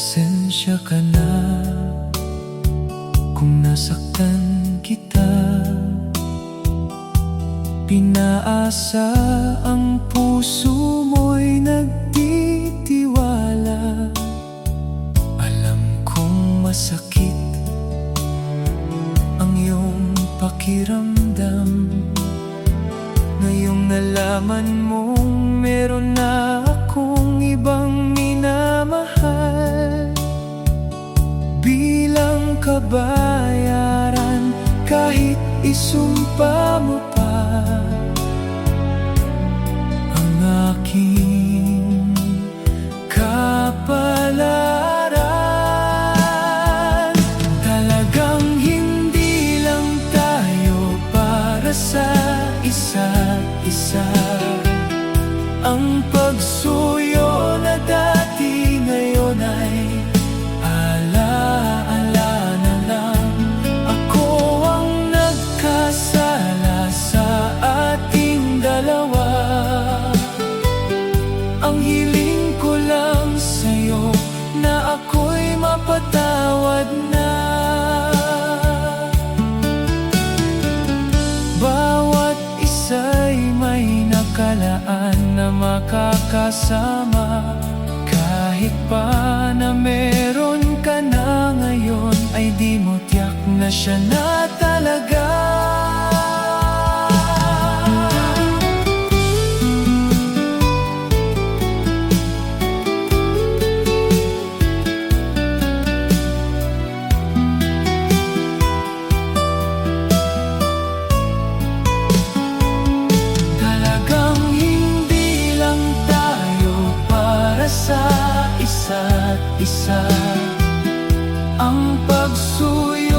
Pasensya ka na kung nasaktan kita. Pinaasa ang puso mo'y nagtitiwala. Alam kong masakit ang iyong pakiramdam. Ngayong nalaman mong meron na akong ibang minamahal, bilang kabayaran kahit isumpa mo pa ang aking kapalaran. Talagang hindi lang tayo para sa isa't isa. Ang pagsuyo na dati ngayon ay alaala na lang. Ako ang nagkasala sa ating dalawa. Ang hiling ko lang sa'yo na ako'y mapatawad na. Bawat isa'y may nakalaan na makakasama. Kahit pa na meron ka na ngayon, ay di mo tiyak na siya na talaga. Sa isa't isa, ang pagsuyo